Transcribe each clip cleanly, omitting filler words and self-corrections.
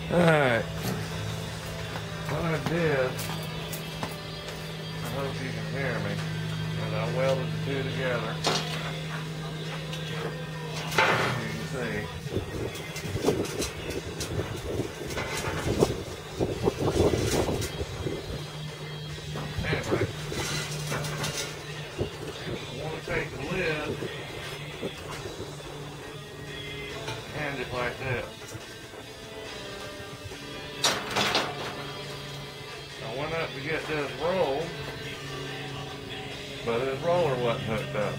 Alright. What I did, I hope you can hear me, and I welded the two together. As you can see. Anyway, I want to take the lid and it like this. I went up to get this roll, but this roller wasn't hooked up.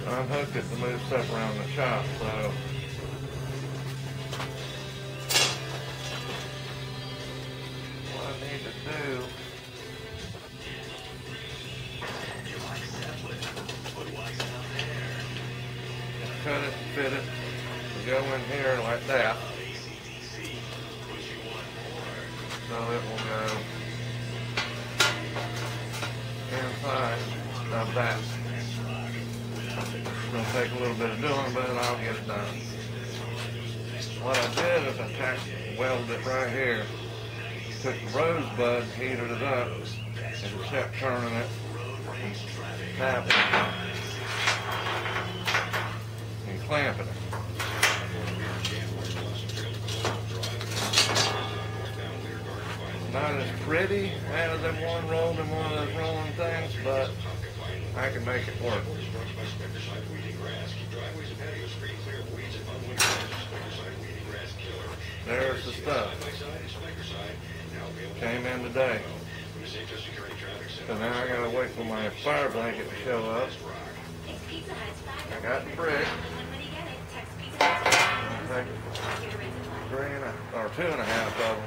I unhooked it to move stuff around the shop, so what I need to do is cut it and fit it to go in here like that, so it will go inside of that. It's going to take a little bit of doing, but I'll get it done. What I did is I welded it right here. Took the rosebud, heated it up, and kept turning it, tapping it, and clamping it. Not as pretty as them one rolled in one of those rolling things, but I can make it work. There's the stuff. Came in today. So now I gotta wait for my fire blanket to show up. I got the brick. I'll take 2.5 of them.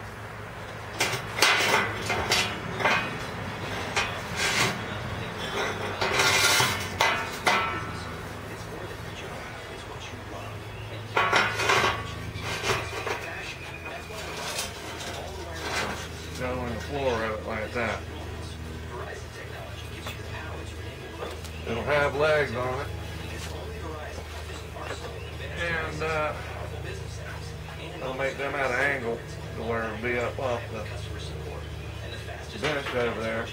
Go on the floor of it like that. It'll have legs on it, and I'll make them at an angle to where it'll be up off the bench over there.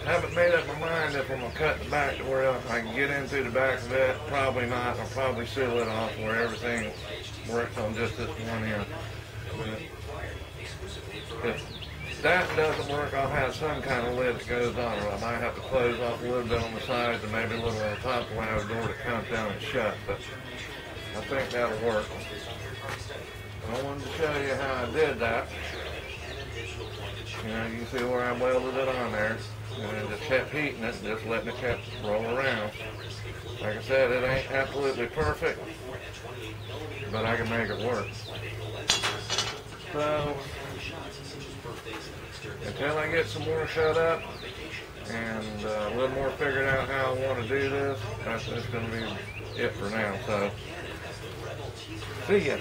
Haven't made up my mind if I'm going to cut the back to where I can get into the back of it. Probably not. I'll probably seal it off where everything works on just this one end. If that doesn't work, I'll have some kind of lid that goes on it. I might have to close off a little bit on the sides and maybe a little on the top to allow the door to come down and shut. But I think that'll work. I wanted to show you how I did that. You know, you can see where I welded it on there. And I just kept heating it, just letting it kept roll around. Like I said, it ain't absolutely perfect, but I can make it work. So, until I get some more set up and a little more figured out how I want to do this, that's going to be it for now. So, see ya.